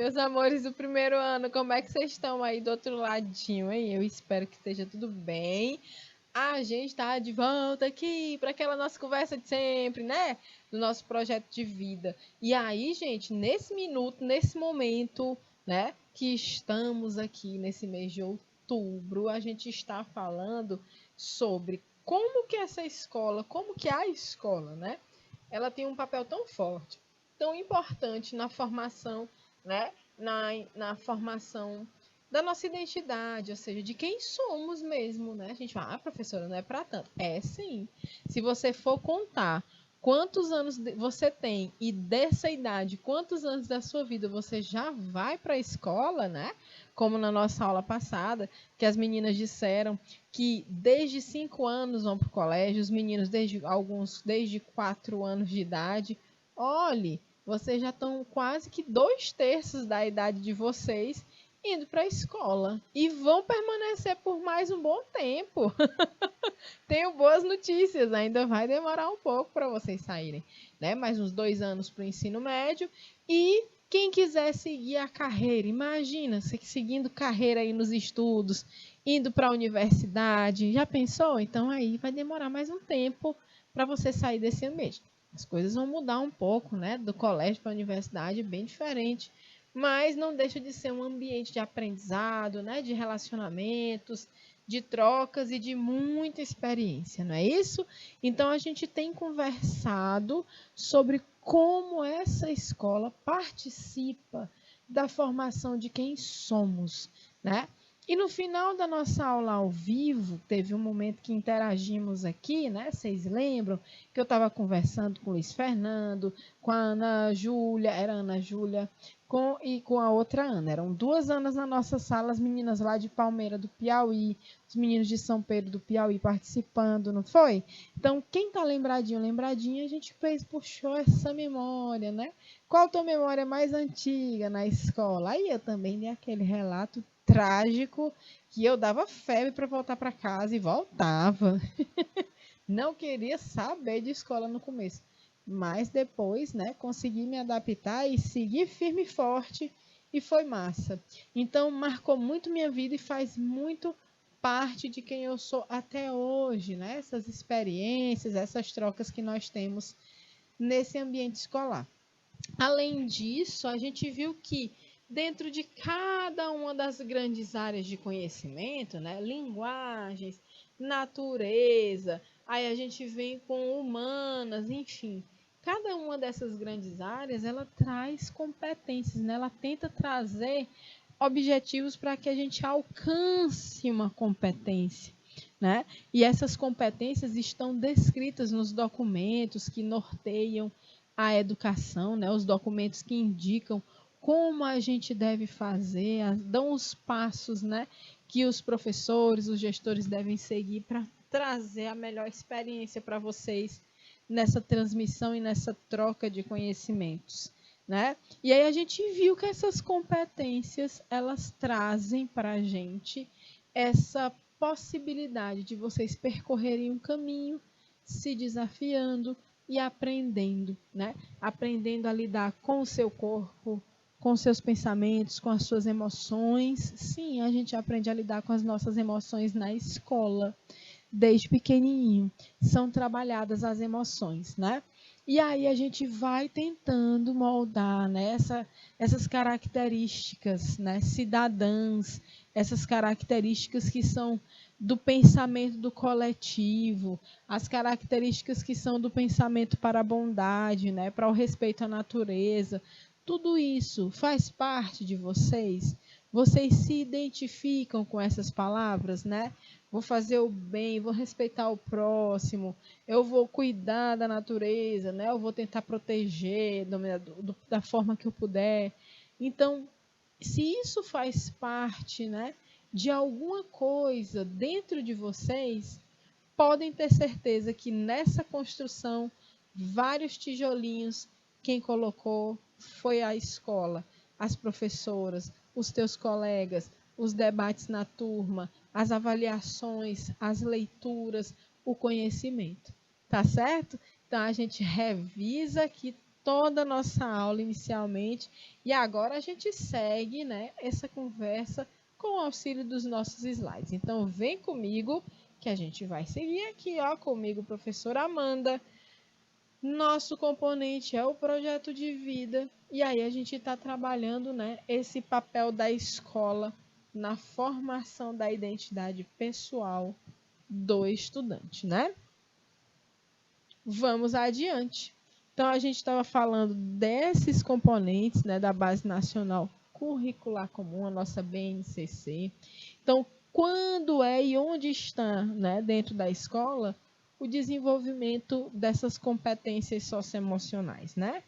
meus amores do primeiro ano, como é que vocês estão aí do outro ladinho, hein? Eu espero que esteja tudo bem. A gente está de volta aqui para aquela nossa conversa de sempre, né? Do nosso projeto de vida. E aí, gente, nesse minuto, nesse momento, né, que estamos aqui nesse mês de outubro, a gente está falando sobre como que essa escola, como que a escola, né? Ela tem um papel tão forte, tão importante na formação, né? Na formação da nossa identidade, ou seja, de quem somos mesmo, né? A gente fala, professora, não é para tanto. É sim. Se você for contar quantos anos você tem e dessa idade, quantos anos da sua vida você já vai para a escola, né? Como na nossa aula passada, que as meninas disseram que desde 5 anos vão para o colégio, os meninos desde 4 anos de idade. Olhe, vocês já estão quase que 2/3 da idade de vocês indo para a escola e vão permanecer por mais um bom tempo. Tenho boas notícias, ainda vai demorar um pouco para vocês saírem, né? Mais uns 2 anos para o ensino médio. E quem quiser seguir a carreira, imagina, você seguindo carreira aí nos estudos, indo para a universidade, já pensou? Então aí vai demorar mais um tempo para você sair desse ambiente. As coisas vão mudar um pouco, né? Do colégio para a universidade, bem diferente, mas não deixa de ser um ambiente de aprendizado, né? De relacionamentos, de trocas e de muita experiência, não é isso? Então a gente tem conversado sobre como essa escola participa da formação de quem somos, né? E no final da nossa aula ao vivo, teve um momento que interagimos aqui, né? Vocês lembram que eu estava conversando com o Luiz Fernando, com a Ana Júlia, era a Ana Júlia, e com a outra Ana. Eram 2 Anas na nossa sala, as meninas lá de Palmeira do Piauí, os meninos de São Pedro do Piauí participando, não foi? Então, quem tá lembradinha, a gente puxou essa memória, né? Qual a tua memória mais antiga na escola? Aí eu também dei aquele relato trágico que eu dava febre para voltar para casa e voltava. Não queria saber de escola no começo, mas depois, né, consegui me adaptar e seguir firme e forte e foi massa. Então, marcou muito minha vida e faz muito parte de quem eu sou até hoje, né? Essas experiências, essas trocas que nós temos nesse ambiente escolar. Além disso, a gente viu que dentro de cada uma das grandes áreas de conhecimento, né, linguagens, natureza, aí a gente vem com humanas, enfim, cada uma dessas grandes áreas, ela traz competências, né? Ela tenta trazer objetivos para que a gente alcance uma competência, né? E essas competências estão descritas nos documentos que norteiam a educação, né? Os documentos que indicam como a gente deve fazer, dão os passos, né, que os professores, os gestores devem seguir para trazer a melhor experiência para vocês nessa transmissão e nessa troca de conhecimentos, né? E aí a gente viu que essas competências, elas trazem para a gente essa possibilidade de vocês percorrerem um caminho, se desafiando e aprendendo, né? Aprendendo a lidar com o seu corpo, com seus pensamentos, com as suas emoções. Sim, a gente aprende a lidar com as nossas emoções na escola, desde pequenininho. São trabalhadas as emoções, né? E aí a gente vai tentando moldar, né, essas características, né, cidadãs, essas características que são do pensamento do coletivo, as características que são do pensamento para a bondade, né, para o respeito à natureza. Tudo isso faz parte de vocês? Vocês se identificam com essas palavras, né? Vou fazer o bem, vou respeitar o próximo, eu vou cuidar da natureza, né? Eu vou tentar proteger da forma que eu puder. Então, se isso faz parte, né, de alguma coisa dentro de vocês, podem ter certeza que nessa construção, vários tijolinhos, quem colocou foi a escola, as professoras, os teus colegas, os debates na turma, as avaliações, as leituras, o conhecimento. Tá certo? Então a gente revisa aqui toda a nossa aula inicialmente e agora a gente segue, né, essa conversa com o auxílio dos nossos slides. Então, vem comigo que a gente vai seguir aqui, ó, comigo, professora Amanda. Nosso componente é o projeto de vida e aí a gente está trabalhando, né, esse papel da escola na formação da identidade pessoal do estudante, né? Vamos adiante. Então, a gente estava falando desses componentes, né, da Base Nacional Curricular Comum, a nossa BNCC. Então, quando é e onde está, né, dentro da escola, o desenvolvimento dessas competências socioemocionais, né?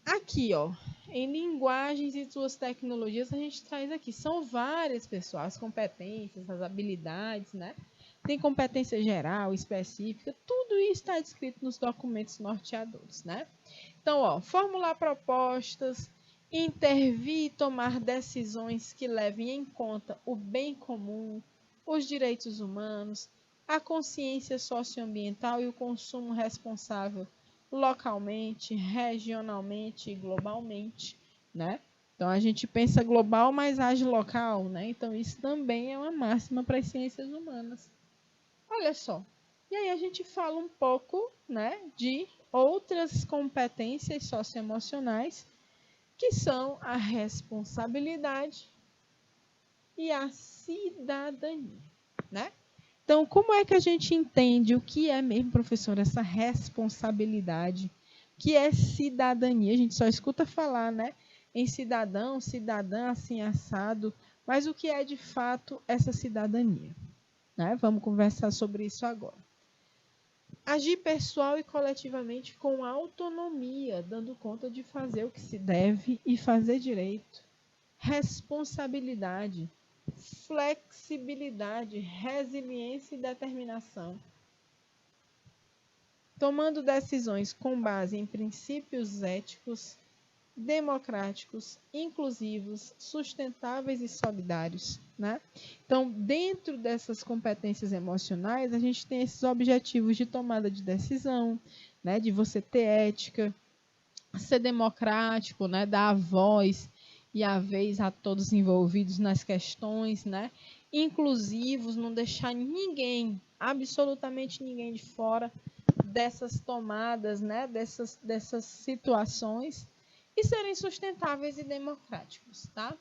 Aqui, ó, em linguagens e suas tecnologias, a gente traz aqui, são várias, pessoal, as competências, as habilidades, né? Tem competência geral, específica, tudo isso está descrito nos documentos norteadores, né? Então, ó, formular propostas, intervir e tomar decisões que levem em conta o bem comum, os direitos humanos, a consciência socioambiental e o consumo responsável localmente, regionalmente e globalmente, né? Então, a gente pensa global, mas age local, né? Então, isso também é uma máxima para as ciências humanas. Olha só. E aí a gente fala um pouco, né, de outras competências socioemocionais, que são a responsabilidade e a cidadania, né? Então, como é que a gente entende o que é mesmo, professor, essa responsabilidade? O que é cidadania? A gente só escuta falar, né, em cidadão, cidadã, assim, assado, mas o que é de fato essa cidadania? Né? Vamos conversar sobre isso agora. Agir pessoal e coletivamente com autonomia, dando conta de fazer o que se deve e fazer direito. Responsabilidade, flexibilidade, resiliência e determinação. Tomando decisões com base em princípios éticos, democráticos, inclusivos, sustentáveis e solidários, né? Então, dentro dessas competências emocionais, a gente tem esses objetivos de tomada de decisão, né? De você ter ética, ser democrático, né? Dar a voz e a vez a todos envolvidos nas questões, né? Inclusivos, não deixar ninguém, absolutamente ninguém de fora dessas tomadas, né? Dessas situações e serem sustentáveis e democráticos, tá?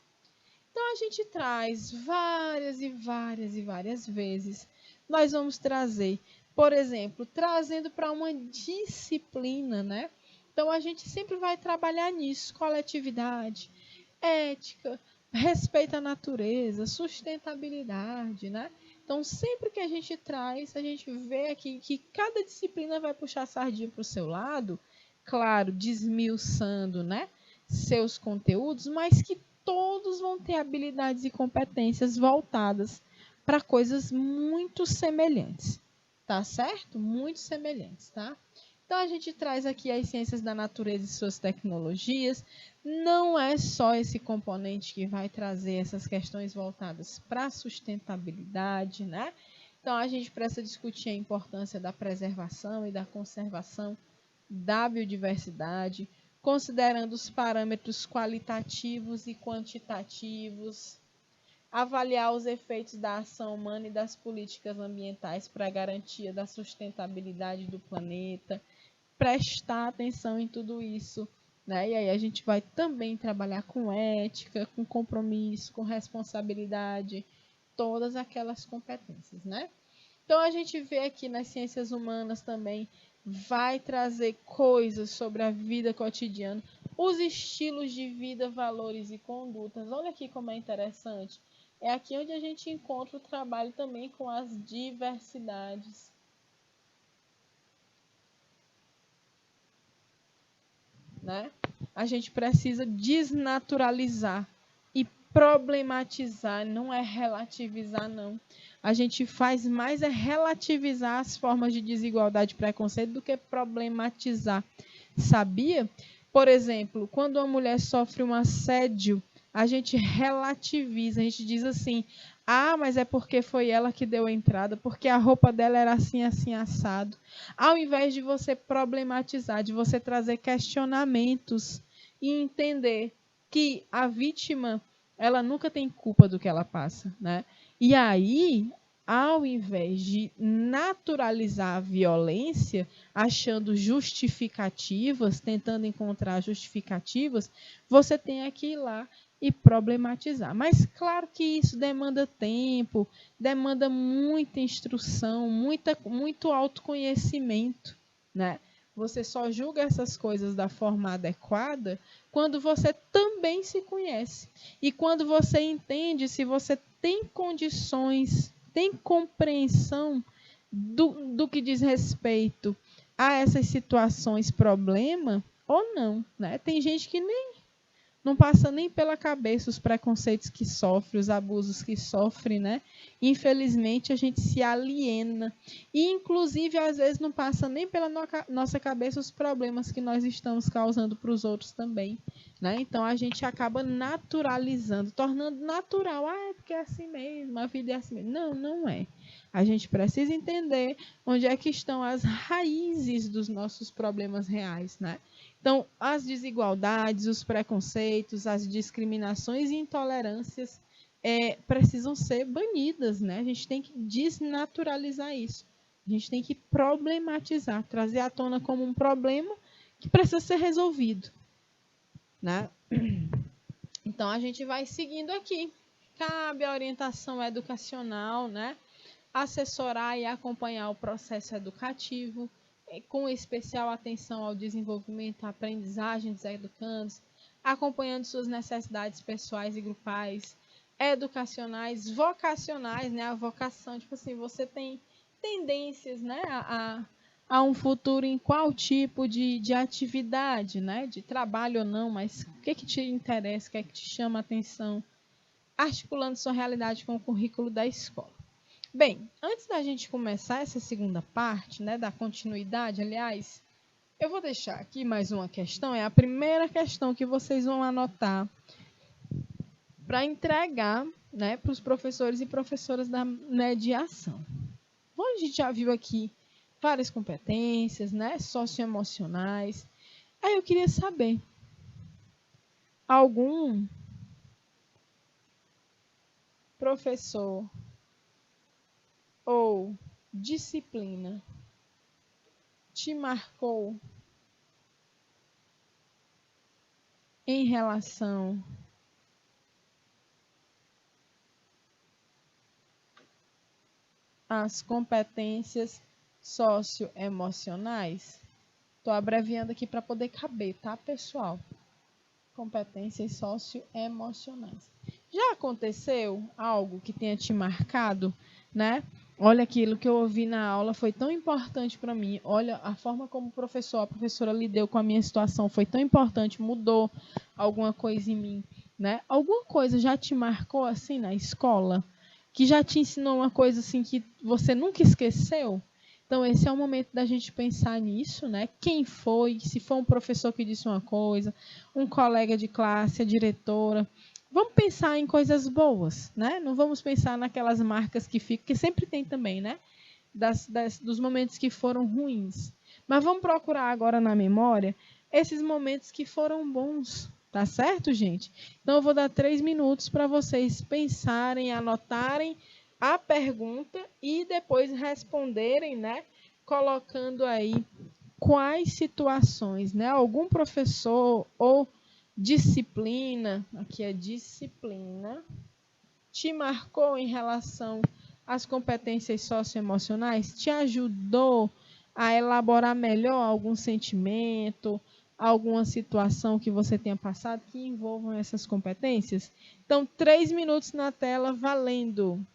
Então, a gente traz várias e várias e várias vezes. Nós vamos trazer, por exemplo, trazendo para uma disciplina, né? Então, a gente sempre vai trabalhar nisso, coletividade, ética, respeito à natureza, sustentabilidade, né? Então, sempre que a gente traz, a gente vê aqui que cada disciplina vai puxar a sardinha para o seu lado, claro, desmiuçando, né, seus conteúdos, mas que todos vão ter habilidades e competências voltadas para coisas muito semelhantes, tá certo? Muito semelhantes, tá? Então, a gente traz aqui as ciências da natureza e suas tecnologias. Não é só esse componente que vai trazer essas questões voltadas para a sustentabilidade, né? Então, a gente precisa discutir a importância da preservação e da conservação da biodiversidade, considerando os parâmetros qualitativos e quantitativos, avaliar os efeitos da ação humana e das políticas ambientais para a garantia da sustentabilidade do planeta, prestar atenção em tudo isso, né? E aí a gente vai também trabalhar com ética, com compromisso, com responsabilidade, todas aquelas competências, né? Então, a gente vê aqui nas ciências humanas também, vai trazer coisas sobre a vida cotidiana, os estilos de vida, valores e condutas. Olha aqui como é interessante. É aqui onde a gente encontra o trabalho também com as diversidades. Né? A gente precisa desnaturalizar e problematizar, não é relativizar, não. A gente faz mais é relativizar as formas de desigualdade e preconceito do que problematizar. Sabia? Por exemplo, quando uma mulher sofre um assédio a gente relativiza, a gente diz assim, ah, mas é porque foi ela que deu a entrada, porque a roupa dela era assim, assim, assado. Ao invés de você problematizar, de você trazer questionamentos e entender que a vítima, ela nunca tem culpa do que ela passa, né? E aí, ao invés de naturalizar a violência, achando justificativas, tentando encontrar justificativas, você tem que ir lá e problematizar. Mas claro que isso demanda tempo, demanda muita instrução, muito autoconhecimento, né? Você só julga essas coisas da forma adequada quando você também se conhece. E quando você entende se você tem condições, tem compreensão do que diz respeito a essas situações problema ou não, né? Tem gente que nem não passa nem pela cabeça os preconceitos que sofre, os abusos que sofre, né? Infelizmente, a gente se aliena. E, inclusive, às vezes, não passa nem pela nossa cabeça os problemas que nós estamos causando para os outros também, né? Então, a gente acaba naturalizando, tornando natural. Ah, é porque é assim mesmo, a vida é assim mesmo. Não, não é. A gente precisa entender onde é que estão as raízes dos nossos problemas reais, né? Então, as desigualdades, os preconceitos, as discriminações e intolerâncias precisam ser banidas, né? A gente tem que desnaturalizar isso. A gente tem que problematizar, trazer à tona como um problema que precisa ser resolvido, né? Então, a gente vai seguindo aqui. Cabe a orientação educacional, né? Assessorar e acompanhar o processo educativo, com especial atenção ao desenvolvimento e aprendizagem dos educandos, acompanhando suas necessidades pessoais e grupais, educacionais, vocacionais, né? A vocação, tipo assim, você tem tendências, né? A um futuro em qual tipo de atividade, né? De trabalho ou não, mas o que te interessa, o que te chama a atenção, articulando sua realidade com o currículo da escola. Bem, antes da gente começar essa segunda parte, né, da continuidade, aliás, eu vou deixar aqui mais uma questão, é a primeira questão que vocês vão anotar para entregar, né, para os professores e professoras da mediação. Bom, a gente já viu aqui várias competências, né, socioemocionais. Aí eu queria saber, algum professor ou disciplina te marcou em relação às competências socioemocionais? Estou abreviando aqui para poder caber, tá, pessoal? Competências socioemocionais. Já aconteceu algo que tenha te marcado, né? Olha, aquilo que eu ouvi na aula foi tão importante para mim. Olha, a forma como a professora lidou com a minha situação foi tão importante, mudou alguma coisa em mim, né? Alguma coisa já te marcou assim na escola? Que já te ensinou uma coisa assim que você nunca esqueceu? Então, esse é o momento da gente pensar nisso, né? Quem foi? Se foi um professor que disse uma coisa, um colega de classe, a diretora. Vamos pensar em coisas boas, né? Não vamos pensar naquelas marcas que ficam, que sempre tem também, né? Dos momentos que foram ruins. Mas vamos procurar agora na memória esses momentos que foram bons, tá certo, gente? Então, eu vou dar 3 minutos para vocês pensarem, anotarem a pergunta e depois responderem, né? Colocando aí quais situações, né? Algum professor ou disciplina, aqui é disciplina, te marcou em relação às competências socioemocionais? Te ajudou a elaborar melhor algum sentimento, alguma situação que você tenha passado que envolvam essas competências? Então, 3 minutos na tela, valendo!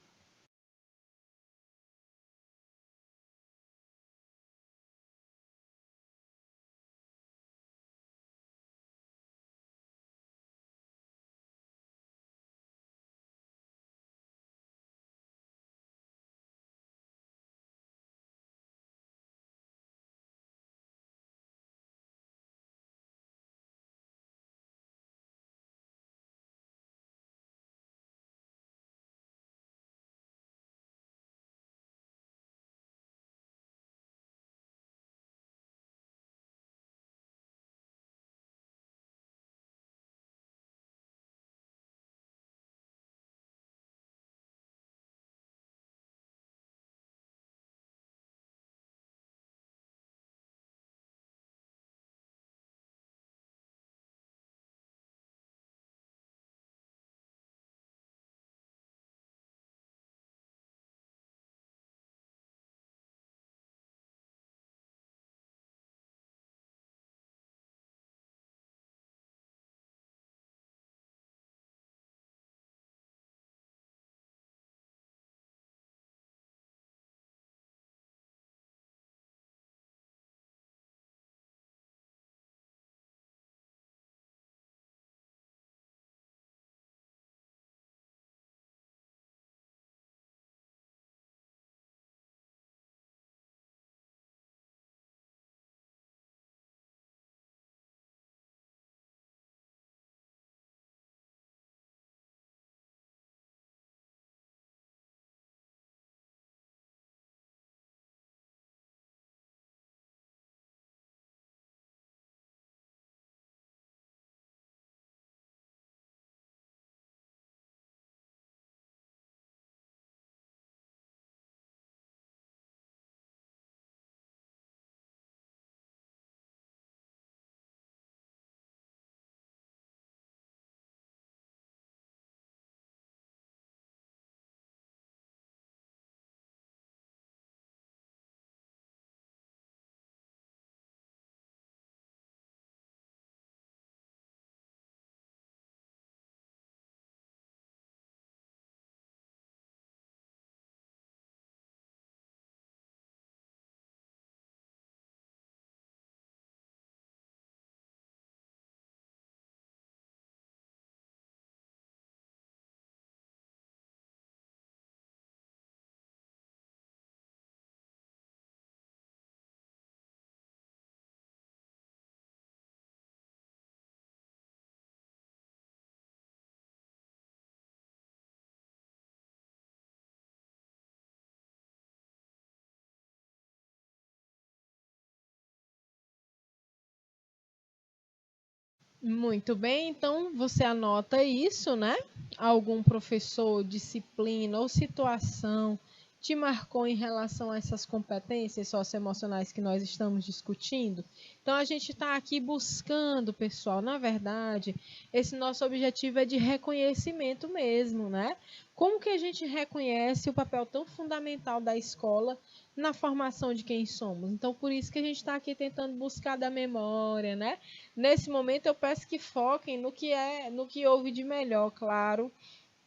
Muito bem, então você anota isso, né? Algum professor, disciplina ou situação te marcou em relação a essas competências socioemocionais que nós estamos discutindo? Então a gente está aqui buscando, pessoal, na verdade, esse nosso objetivo é de reconhecimento mesmo, né? Como que a gente reconhece o papel tão fundamental da escola na formação de quem somos? Então, por isso que a gente está aqui tentando buscar da memória, né? Nesse momento eu peço que foquem no que houve de melhor, claro,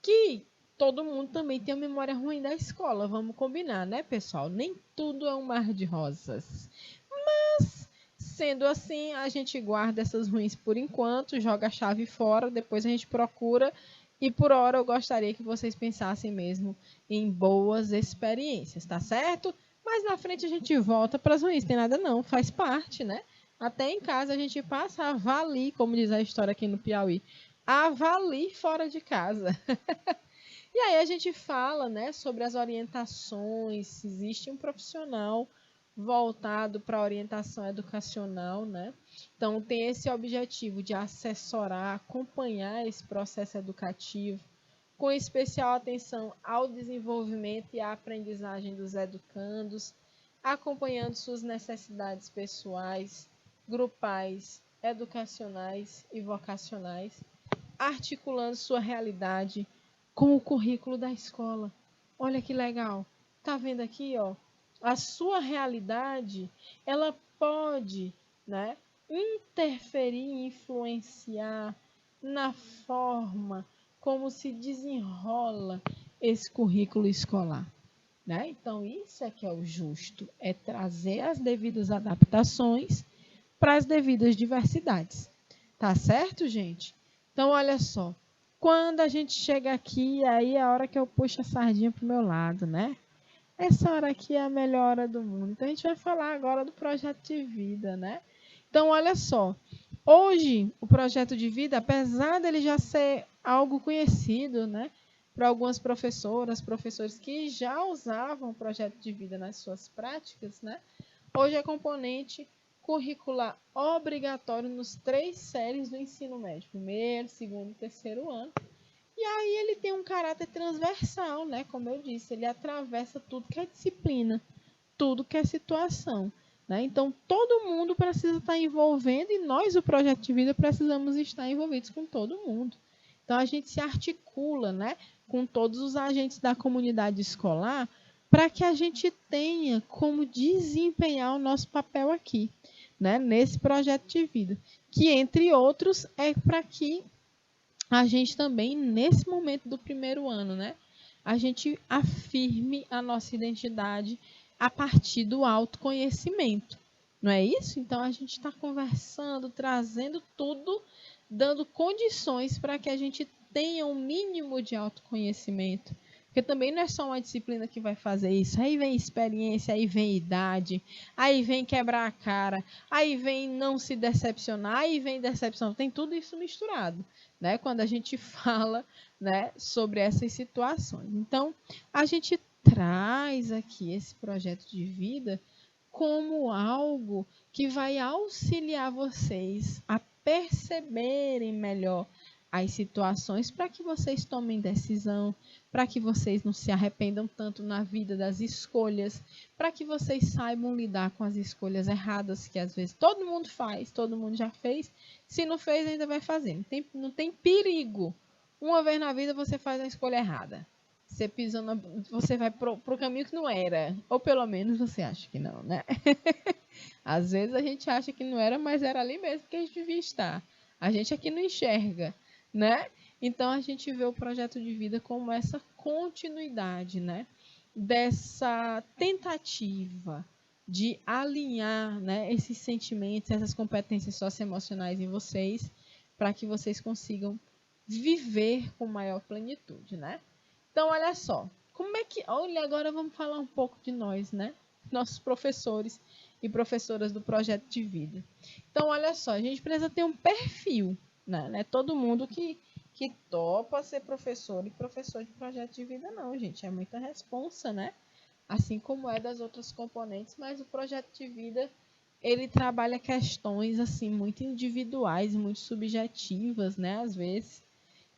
que todo mundo também tem a memória ruim da escola, vamos combinar, né, pessoal? Nem tudo é um mar de rosas. Mas, sendo assim, a gente guarda essas ruins por enquanto, joga a chave fora, depois a gente procura. E por hora eu gostaria que vocês pensassem mesmo em boas experiências, tá certo? Mas na frente a gente volta para as ruins, tem nada não, faz parte, né? Até em casa a gente passa a avalie, como diz a história aqui no Piauí, avalie fora de casa. E aí a gente fala, né, sobre as orientações, se existe um profissional voltado para a orientação educacional, né? Então tem esse objetivo de assessorar, acompanhar esse processo educativo, com especial atenção ao desenvolvimento e à aprendizagem dos educandos, acompanhando suas necessidades pessoais, grupais, educacionais e vocacionais, articulando sua realidade com o currículo da escola. Olha que legal. Tá vendo aqui, ó? A sua realidade, ela pode, né, interferir, influenciar na forma como se desenrola esse currículo escolar, né? Então, isso é que é o justo, é trazer as devidas adaptações para as devidas diversidades. Tá certo, gente? Então, olha só. Quando a gente chega aqui, aí é a hora que eu puxo a sardinha pro meu lado, né? Essa hora aqui é a melhor hora do mundo. Então, a gente vai falar agora do projeto de vida, né? Então, olha só. Hoje, o projeto de vida, apesar dele já ser algo conhecido, né? Para algumas professoras, professores que já usavam o projeto de vida nas suas práticas, né? Hoje é componente curricular obrigatório nos 3 séries do ensino médio, primeiro, segundo e terceiro ano. E aí ele tem um caráter transversal, né? Como eu disse, ele atravessa tudo que é disciplina, tudo que é situação. Né? Então, todo mundo precisa estar envolvendo e nós, o Projeto de Vida, precisamos estar envolvidos com todo mundo. Então, a gente se articula, né, com todos os agentes da comunidade escolar para que a gente tenha como desempenhar o nosso papel aqui, né, nesse projeto de vida, que, entre outros, é para que a gente também, nesse momento do primeiro ano, né, a gente afirme a nossa identidade a partir do autoconhecimento. Não é isso? Então a gente está conversando, trazendo tudo, dando condições para que a gente tenha um mínimo de autoconhecimento. Porque também não é só uma disciplina que vai fazer isso. Aí vem experiência, aí vem idade, aí vem quebrar a cara, aí vem não se decepcionar, aí vem decepção. Tem tudo isso misturado, né? Quando a gente fala, né, sobre essas situações. Então, a gente traz aqui esse projeto de vida como algo que vai auxiliar vocês a perceberem melhor as situações para que vocês tomem decisão, para que vocês não se arrependam tanto na vida das escolhas, para que vocês saibam lidar com as escolhas erradas que às vezes todo mundo faz, todo mundo já fez, se não fez ainda vai fazer, não tem perigo. Uma vez na vida você faz a escolha errada. Você pisou você vai pro caminho que não era. Ou pelo menos você acha que não, né? Às vezes a gente acha que não era, mas era ali mesmo que a gente devia estar. A gente aqui não enxerga, né? Então a gente vê o projeto de vida como essa continuidade, né? Dessa tentativa de alinhar, né, esses sentimentos, essas competências socioemocionais em vocês, para que vocês consigam viver com maior plenitude, né? Então, olha só, como é que. Olha, agora vamos falar um pouco de nós, né? Nossos professores e professoras do projeto de vida. Então, olha só, a gente precisa ter um perfil, né? Não é todo mundo que topa ser professor e professor de projeto de vida, não, gente. É muita responsa, né? Assim como é das outras componentes, mas o projeto de vida ele trabalha questões assim muito individuais, muito subjetivas, né, às vezes.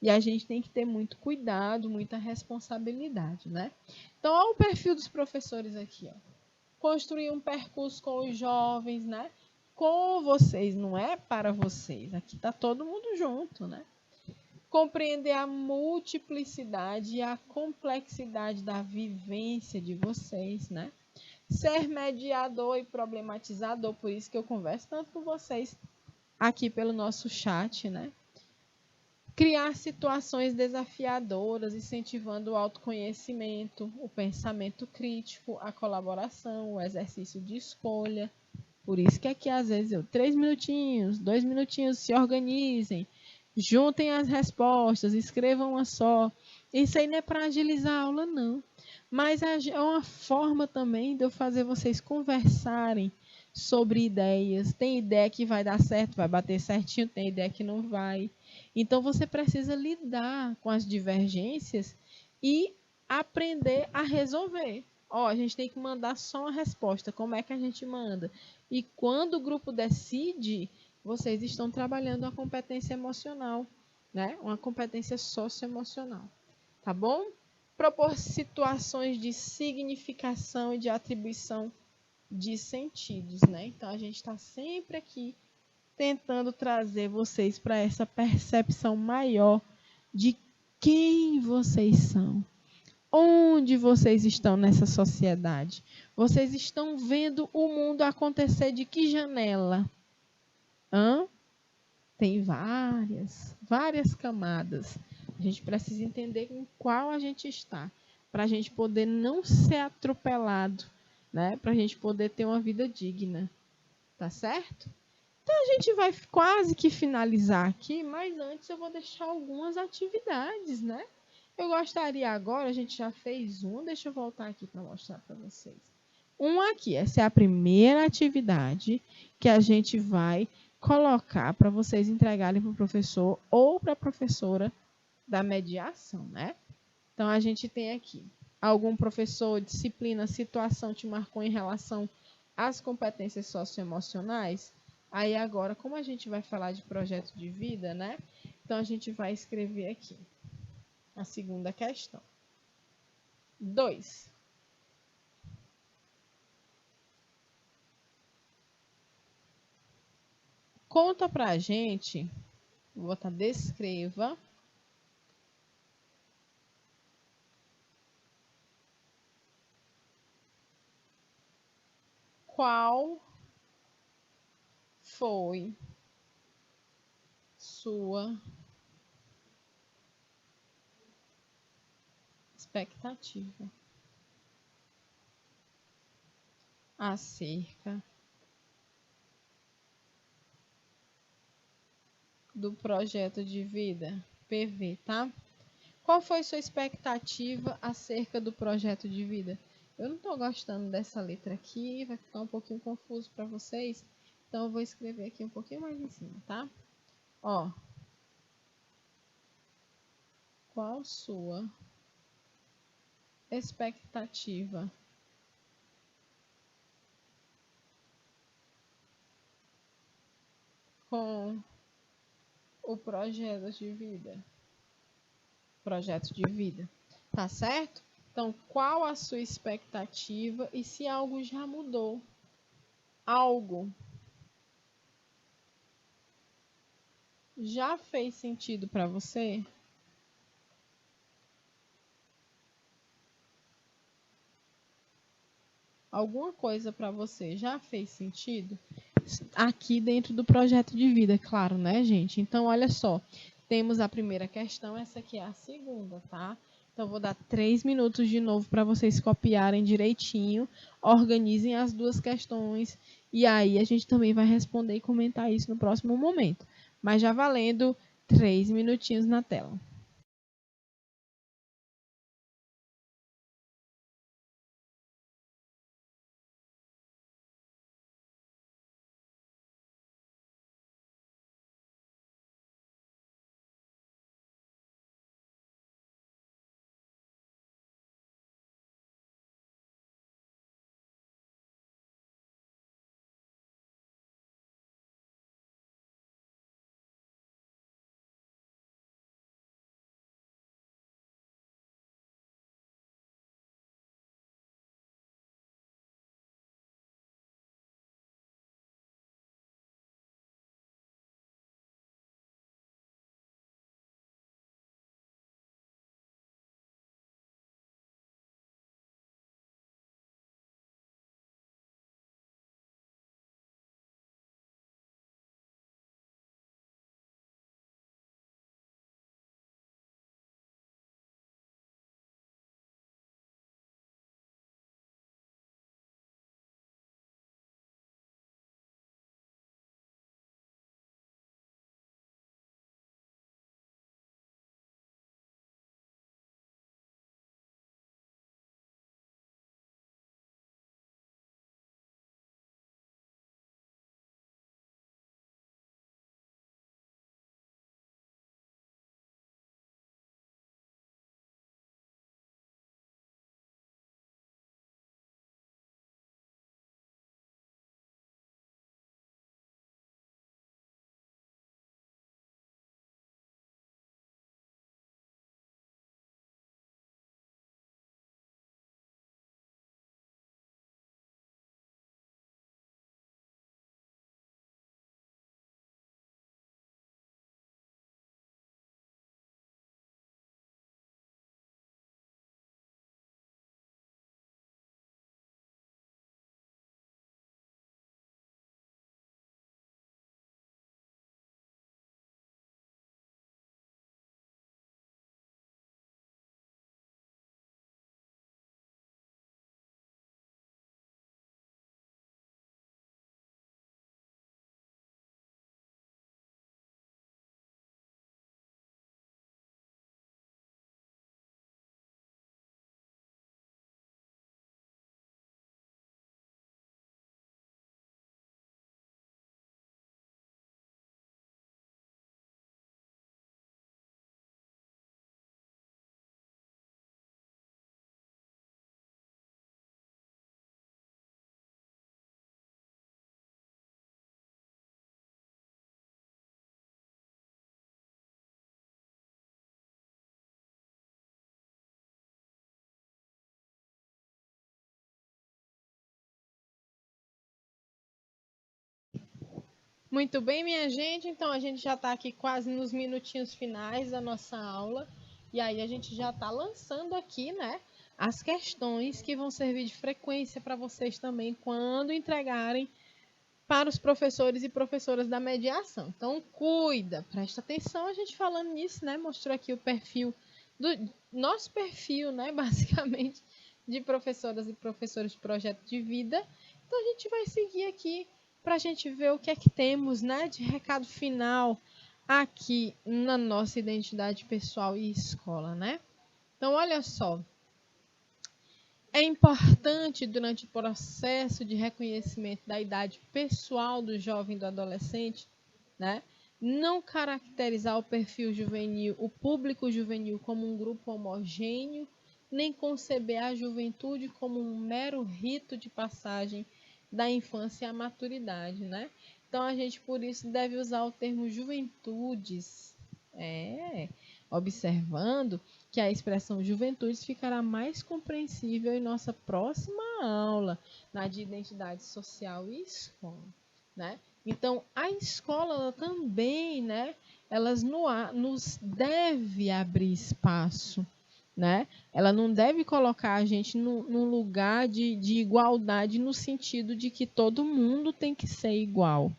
E a gente tem que ter muito cuidado, muita responsabilidade, né? Então, olha o perfil dos professores aqui, ó. Construir um percurso com os jovens, né? Com vocês, não é para vocês. Aqui está todo mundo junto, né? Compreender a multiplicidade e a complexidade da vivência de vocês, né? Ser mediador e problematizador, por isso que eu converso tanto com vocês aqui pelo nosso chat, né? Criar situações desafiadoras, incentivando o autoconhecimento, o pensamento crítico, a colaboração, o exercício de escolha. Por isso que aqui, às vezes, 3 minutinhos, 2 minutinhos, se organizem, juntem as respostas, escrevam uma só. Isso aí não é para agilizar a aula, não. Mas é uma forma também de eu fazer vocês conversarem sobre ideias. Tem ideia que vai dar certo, vai bater certinho, tem ideia que não vai. Então, você precisa lidar com as divergências e aprender a resolver. Ó, a gente tem que mandar só uma resposta. Como é que a gente manda? E quando o grupo decide, vocês estão trabalhando a competência emocional, né? Uma competência socioemocional. Tá bom? Propor situações de significação e de atribuição de sentidos, né? Então, a gente está sempre aqui tentando trazer vocês para essa percepção maior de quem vocês são. Onde vocês estão nessa sociedade? Vocês estão vendo o mundo acontecer de que janela? Tem várias camadas. A gente precisa entender em qual a gente está, para a gente poder não ser atropelado, né? Para a gente poder ter uma vida digna. Tá certo? Então, a gente vai quase que finalizar aqui, mas antes eu vou deixar algumas atividades, né? Eu gostaria agora, a gente já fez um, deixa eu voltar aqui para mostrar para vocês. Um aqui, essa é a primeira atividade que a gente vai colocar para vocês entregarem para o professor ou para a professora da mediação, né? Então, a gente tem aqui algum professor, disciplina, situação te marcou em relação às competências socioemocionais? Aí agora, como a gente vai falar de projeto de vida, né? Então, a gente vai escrever aqui a segunda questão. 2. Conta pra gente, vou botar descreva qual foi sua expectativa acerca do projeto de vida, PV, tá? Qual foi sua expectativa acerca do projeto de vida? Eu não estou gostando dessa letra aqui, vai ficar um pouquinho confuso para vocês, então eu vou escrever aqui um pouquinho mais em cima, tá? Ó, qual sua expectativa com o projeto de vida? Projeto de vida, tá certo? Então, qual a sua expectativa e se algo já mudou? Algo já fez sentido para você? Alguma coisa para você já fez sentido? Aqui dentro do projeto de vida, claro, né, gente? Então, olha só. Temos a primeira questão, essa aqui é a segunda, tá? Então, vou dar 3 minutos de novo para vocês copiarem direitinho, organizem as duas questões e aí a gente também vai responder e comentar isso no próximo momento. Mas já valendo 3 minutinhos na tela. Muito bem, minha gente. Então a gente já está aqui quase nos minutinhos finais da nossa aula. E aí a gente já está lançando aqui, né, as questões que vão servir de frequência para vocês também quando entregarem para os professores e professoras da mediação. Então cuida, presta atenção a gente falando nisso, né? Mostrou aqui o perfil do nosso perfil, né, basicamente de professoras e professores de projeto de vida. Então a gente vai seguir aqui para a gente ver o que é que temos, né, de recado final aqui na nossa identidade pessoal e escola, né? Então, olha só, é importante durante o processo de reconhecimento da idade pessoal do jovem e do adolescente, né, não caracterizar o perfil juvenil, o público juvenil como um grupo homogêneo, nem conceber a juventude como um mero rito de passagem da infância à maturidade, né? Então a gente por isso deve usar o termo juventudes, observando que a expressão juventudes ficará mais compreensível em nossa próxima aula, na de identidade social e escola, né? Então, a escola ela também, né, elas nos deve abrir espaço, né? Ela não deve colocar a gente num lugar de igualdade no sentido de que todo mundo tem que ser igual,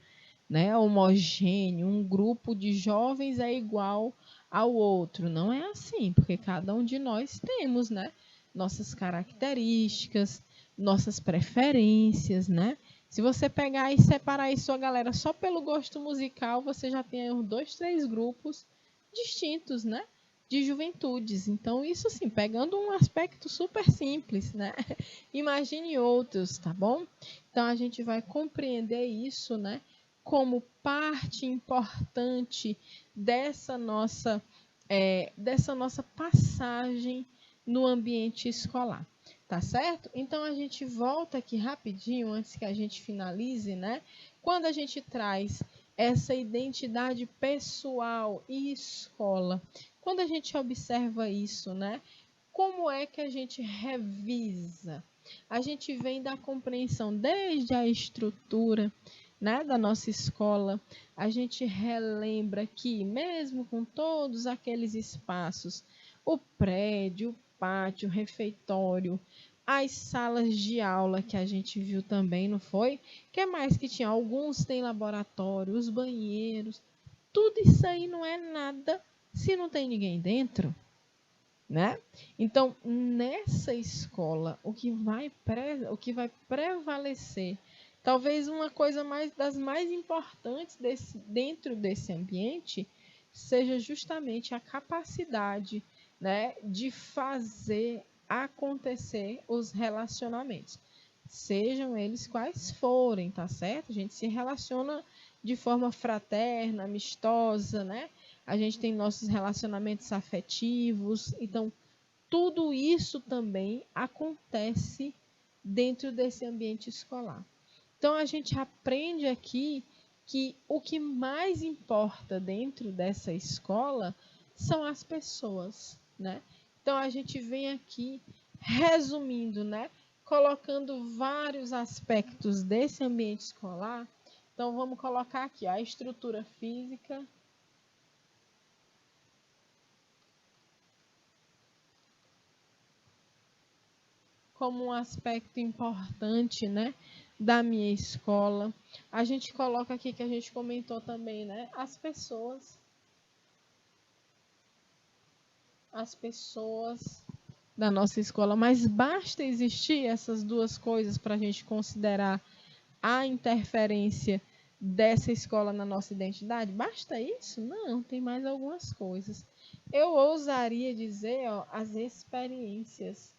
né? Homogêneo, um grupo de jovens é igual ao outro. Não é assim, porque cada um de nós temos, né, nossas características, nossas preferências, né? Se você pegar e separar aí sua galera só pelo gosto musical, você já tem uns 2, 3 grupos distintos, né? De juventudes. Então, isso assim, pegando um aspecto super simples, né? Imagine outros, tá bom? Então, a gente vai compreender isso, né? Como parte importante dessa nossa passagem no ambiente escolar, tá certo? Então a gente volta aqui rapidinho antes que a gente finalize, né? Quando a gente traz essa identidade pessoal e escola, quando a gente observa isso, né? Como é que a gente revisa? A gente vem da compreensão desde a estrutura, né, da nossa escola, a gente relembra que, mesmo com todos aqueles espaços, o prédio, o pátio, o refeitório, as salas de aula que a gente viu também, não foi? Que mais que tinha? Alguns têm laboratório, os banheiros, tudo isso aí não é nada se não tem ninguém dentro, né? Então, nessa escola, o que vai prevalecer, talvez uma coisa das mais importantes dentro desse ambiente, seja justamente a capacidade, né, de fazer acontecer os relacionamentos, sejam eles quais forem, tá certo? A gente se relaciona de forma fraterna, amistosa, né? A gente tem nossos relacionamentos afetivos, então tudo isso também acontece dentro desse ambiente escolar. Então a gente aprende aqui que o que mais importa dentro dessa escola são as pessoas, né? Então a gente vem aqui resumindo, né? Colocando vários aspectos desse ambiente escolar. Então vamos colocar aqui ó, a estrutura física, como um aspecto importante, né, da minha escola. A gente coloca aqui que a gente comentou também, né, as pessoas da nossa escola, mas basta existir essas duas coisas para a gente considerar a interferência dessa escola na nossa identidade? Basta isso? Não, tem mais algumas coisas. Eu ousaria dizer, ó, as experiências.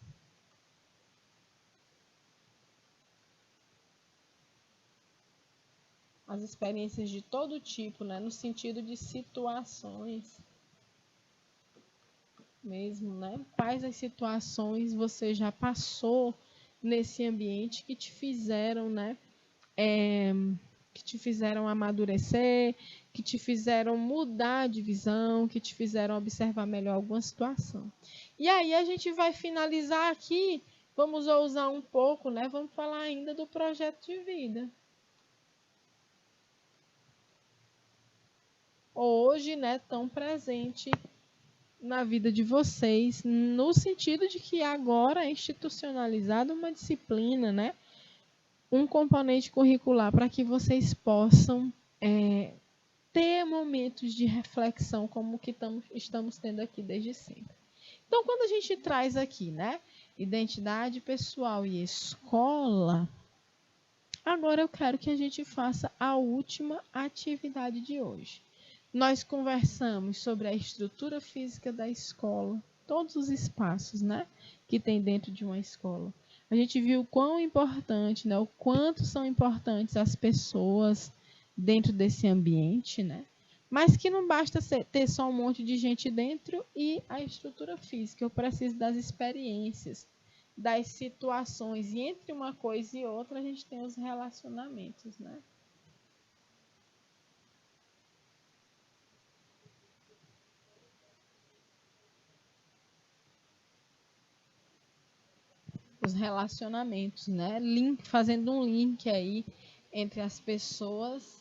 As experiências de todo tipo, né? No sentido de situações mesmo, né? Quais as situações você já passou nesse ambiente que te fizeram, né? Que te fizeram amadurecer, que te fizeram mudar de visão, que te fizeram observar melhor alguma situação. E aí a gente vai finalizar aqui, vamos ousar um pouco, né? Vamos falar ainda do projeto de vida. hoje, né, tão presente na vida de vocês, no sentido de que agora é institucionalizada uma disciplina, né, um componente curricular para que vocês possam ter momentos de reflexão como que estamos tendo aqui desde sempre. Então, quando a gente traz aqui, né, identidade pessoal e escola, agora eu quero que a gente faça a última atividade de hoje. Nós conversamos sobre a estrutura física da escola, todos os espaços, né, que tem dentro de uma escola. A gente viu o quão importante, né, o quanto são importantes as pessoas dentro desse ambiente, né? Mas que não basta ter só um monte de gente dentro e a estrutura física. Eu preciso das experiências, das situações. E entre uma coisa e outra, a gente tem os relacionamentos, né? Os relacionamentos, né? Fazendo um link aí entre as pessoas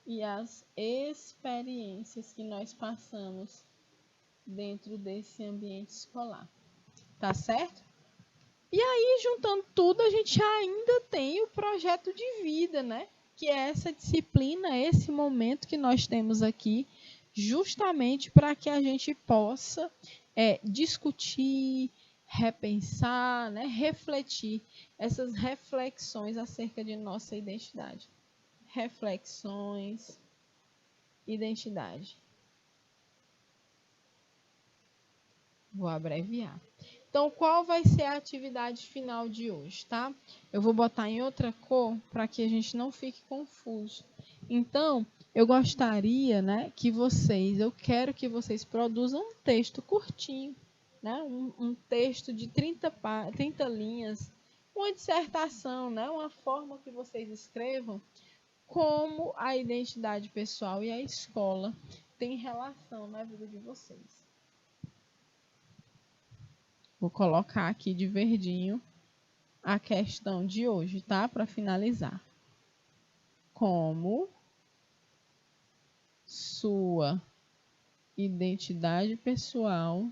e as experiências que nós passamos dentro desse ambiente escolar. Tá certo? E aí, juntando tudo, a gente ainda tem o projeto de vida, né? Que é essa disciplina, esse momento que nós temos aqui, justamente para que a gente possa discutir, repensar, né? Refletir essas reflexões acerca de nossa identidade. Reflexões, identidade. Vou abreviar. Então, qual vai ser a atividade final de hoje, tá? Eu vou botar em outra cor para que a gente não fique confuso. Então, eu gostaria, né, eu quero que vocês produzam um texto curtinho, né? Um texto de 30 linhas, uma dissertação, né? Uma forma que vocês escrevam como a identidade pessoal e a escola têm relação na vida de vocês. Vou colocar aqui de verdinho a questão de hoje, tá? Para finalizar. Como sua identidade pessoal,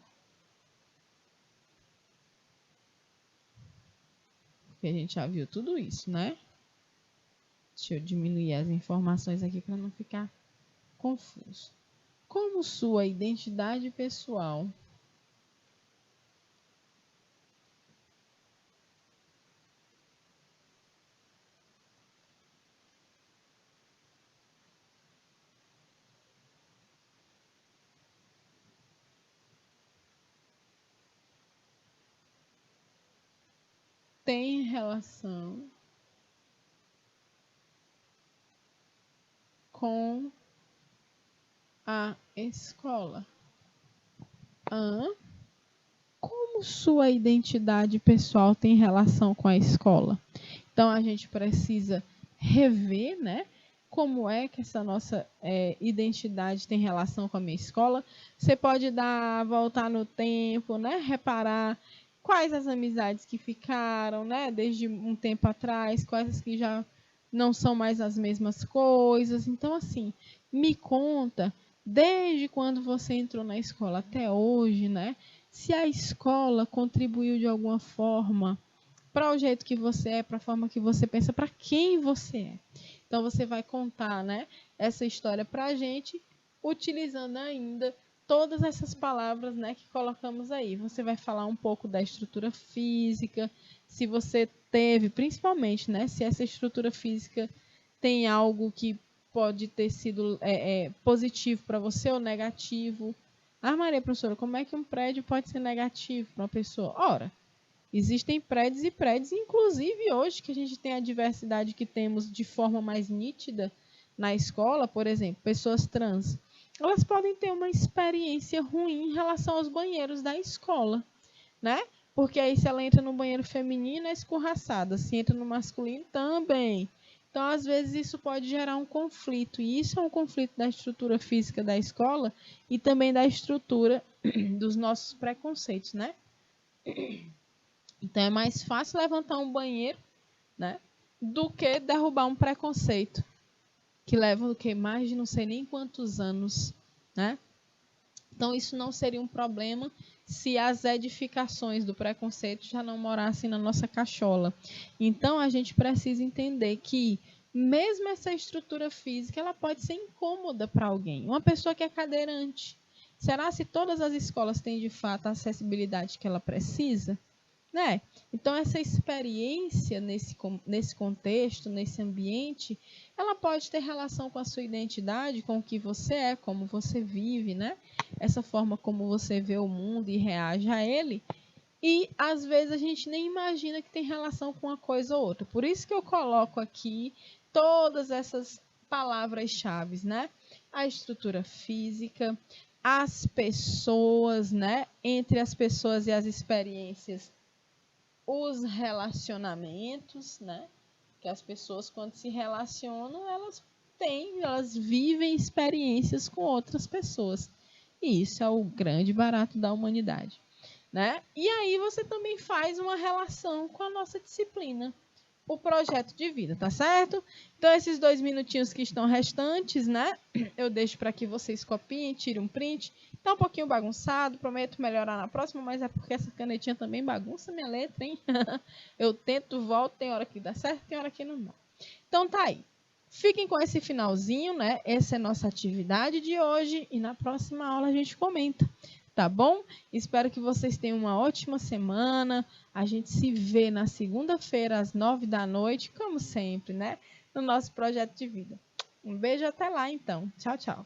porque a gente já viu tudo isso, né? Deixa eu diminuir as informações aqui para não ficar confuso. Como sua identidade pessoal tem relação com a escola? Como sua identidade pessoal tem relação com a escola? Então, a gente precisa rever, né? Como é que essa nossa identidade tem relação com a minha escola? Você pode voltar no tempo, né? Reparar quais as amizades que ficaram, né? Desde um tempo atrás, quais as que já não são mais as mesmas coisas. Então, assim, me conta, desde quando você entrou na escola até hoje, né? Se a escola contribuiu de alguma forma para o jeito que você é, para a forma que você pensa, para quem você é. Então você vai contar, né, essa história para a gente, utilizando ainda todas essas palavras, né, que colocamos aí. Você vai falar um pouco da estrutura física, se você teve, principalmente, né, se essa estrutura física tem algo que pode ter sido positivo para você ou negativo. Ah, Maria, professora, como é que um prédio pode ser negativo para uma pessoa? Ora, existem prédios e prédios, inclusive hoje que a gente tem a diversidade que temos de forma mais nítida na escola, por exemplo, pessoas trans, elas podem ter uma experiência ruim em relação aos banheiros da escola, né? Porque aí se ela entra no banheiro feminino é escorraçada, se entra no masculino também. Então, às vezes, isso pode gerar um conflito, e isso é um conflito da estrutura física da escola e também da estrutura dos nossos preconceitos, né? Então, é mais fácil levantar um banheiro, né, do que derrubar um preconceito que levam o que mais de não sei nem quantos anos, né? Então isso não seria um problema se as edificações do preconceito já não morassem na nossa cachola. Então a gente precisa entender que mesmo essa estrutura física, ela pode ser incômoda para alguém. Uma pessoa que é cadeirante, será se todas as escolas têm de fato a acessibilidade que ela precisa? Né? Então, essa experiência nesse contexto, nesse ambiente, ela pode ter relação com a sua identidade, com o que você é, como você vive, né? Essa forma como você vê o mundo e reage a ele. E, às vezes, a gente nem imagina que tem relação com uma coisa ou outra. Por isso que eu coloco aqui todas essas palavras-chave, né? A estrutura física, as pessoas, né? Entre as pessoas e as experiências, os relacionamentos, né? Que as pessoas, quando se relacionam, elas vivem experiências com outras pessoas. E isso é o grande barato da humanidade, né? E aí você também faz uma relação com a nossa disciplina, o projeto de vida, tá certo? Então, esses 2 minutinhos que estão restantes, né? Eu deixo para que vocês copiem, tirem um print. Tá um pouquinho bagunçado, prometo melhorar na próxima, mas é porque essa canetinha também bagunça minha letra, hein? Eu tento, volto, tem hora que dá certo, tem hora que não dá. Então, tá aí. Fiquem com esse finalzinho, né? Essa é a nossa atividade de hoje e na próxima aula a gente comenta. Tá bom? Espero que vocês tenham uma ótima semana. A gente se vê na segunda-feira, às 9 da noite, como sempre, né? No nosso projeto de vida. Um beijo, até lá, então. Tchau, tchau.